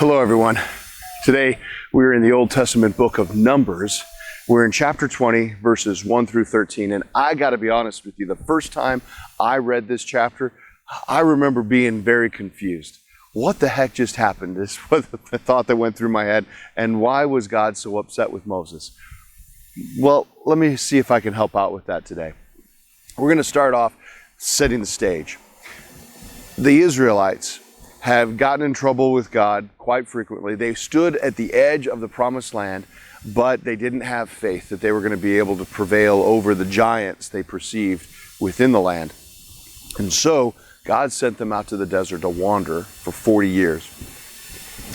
Hello everyone. Today we're in the Old Testament book of Numbers. We're in chapter 20 verses 1 through 13, and I gotta be honest with you, the first time I read this chapter, I remember being very confused. What the heck just happened is what the thought that went through my head, and why was God so upset with Moses? Well, let me see if I can help out with that today. We're going to start off setting the stage. The Israelites have gotten in trouble with God quite frequently. They stood at the edge of the promised land, but they didn't have faith that they were going to be able to prevail over the giants they perceived within the land. And so God sent them out to the desert to wander for 40 years.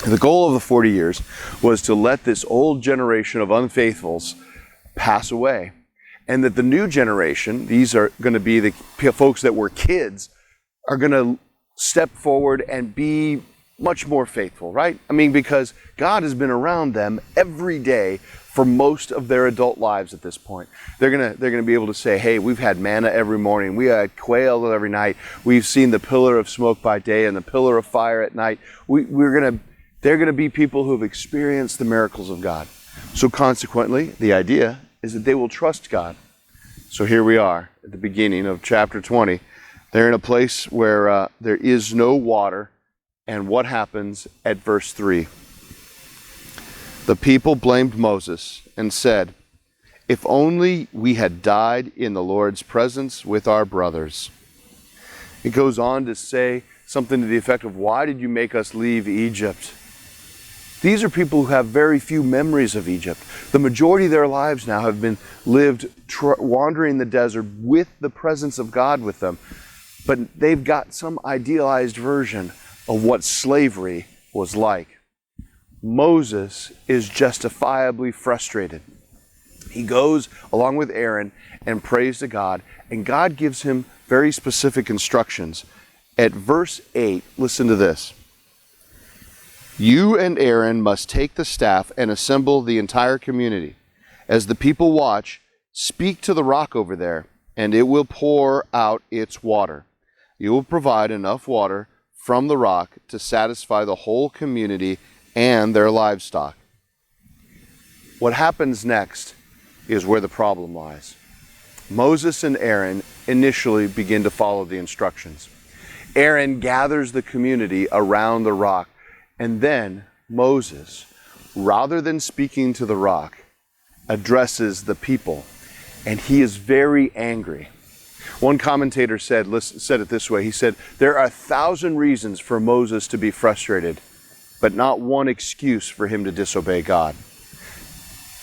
The goal of the 40 years was to let this old generation of unfaithfuls pass away, and that the new generation, these are going to be the folks that were kids, are going to step forward and be much more faithful, right? I mean, because God has been around them every day for most of their adult lives at this point. They're gonna be able to say, hey, we've had manna every morning, we had quail every night, we've seen the pillar of smoke by day and the pillar of fire at night. They're gonna be people who have experienced the miracles of God. So consequently, the idea is that they will trust God. So here we are at the beginning of chapter 20. They're in a place where there is no water. And what happens at verse 3? The people blamed Moses and said, "If only we had died in the Lord's presence with our brothers." It goes on to say something to the effect of, why did you make us leave Egypt? These are people who have very few memories of Egypt. The majority of their lives now have been lived wandering the desert with the presence of God with them. But they've got some idealized version of what slavery was like. Moses is justifiably frustrated. He goes along with Aaron and prays to God, and God gives him very specific instructions. At verse 8, listen to this. You and Aaron must take the staff and assemble the entire community. As the people watch, speak to the rock over there, and it will pour out its water. You will provide enough water from the rock to satisfy the whole community and their livestock. What happens next is where the problem lies. Moses and Aaron initially begin to follow the instructions. Aaron gathers the community around the rock, and then Moses, rather than speaking to the rock, addresses the people, and he is very angry. One commentator said it this way. He said, there are 1,000 reasons for Moses to be frustrated, but not one excuse for him to disobey God.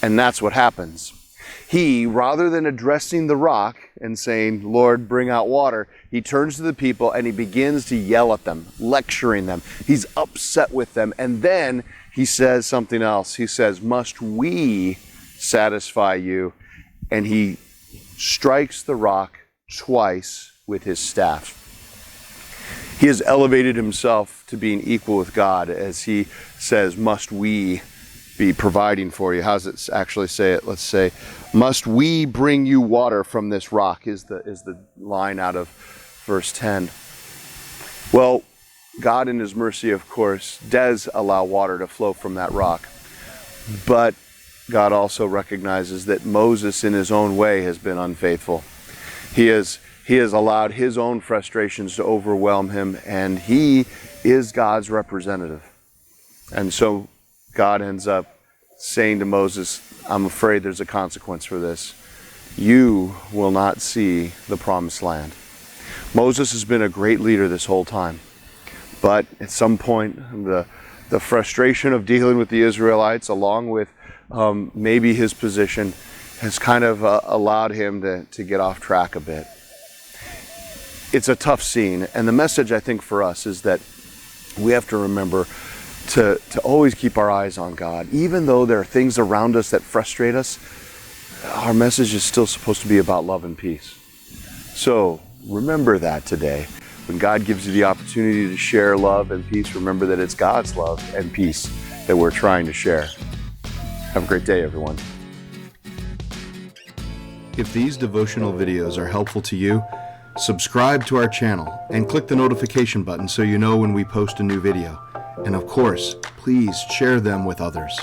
And that's what happens. He, rather than addressing the rock and saying, Lord, bring out water, he turns to the people and he begins to yell at them, lecturing them. He's upset with them. And then he says something else. He says, must we satisfy you? And he strikes the rock twice with his staff. He has elevated himself to being equal with God as he says, must we be providing for you? How does it actually say it? Let's say, must we bring you water from this rock is the line out of verse 10. Well, God in his mercy, of course, does allow water to flow from that rock. But God also recognizes that Moses in his own way has been unfaithful. He has allowed his own frustrations to overwhelm him, and he is God's representative. And so God ends up saying to Moses, I'm afraid there's a consequence for this. You will not see the promised land. Moses has been a great leader this whole time. But at some point, the frustration of dealing with the Israelites, along with maybe his position, has kind of allowed him to get off track a bit. It's a tough scene, and the message I think for us is that we have to remember to always keep our eyes on God. Even though there are things around us that frustrate us, our message is still supposed to be about love and peace. So remember that today. When God gives you the opportunity to share love and peace, remember that it's God's love and peace that we're trying to share. Have a great day, everyone. If these devotional videos are helpful to you, subscribe to our channel and click the notification button so you know when we post a new video. And of course, please share them with others.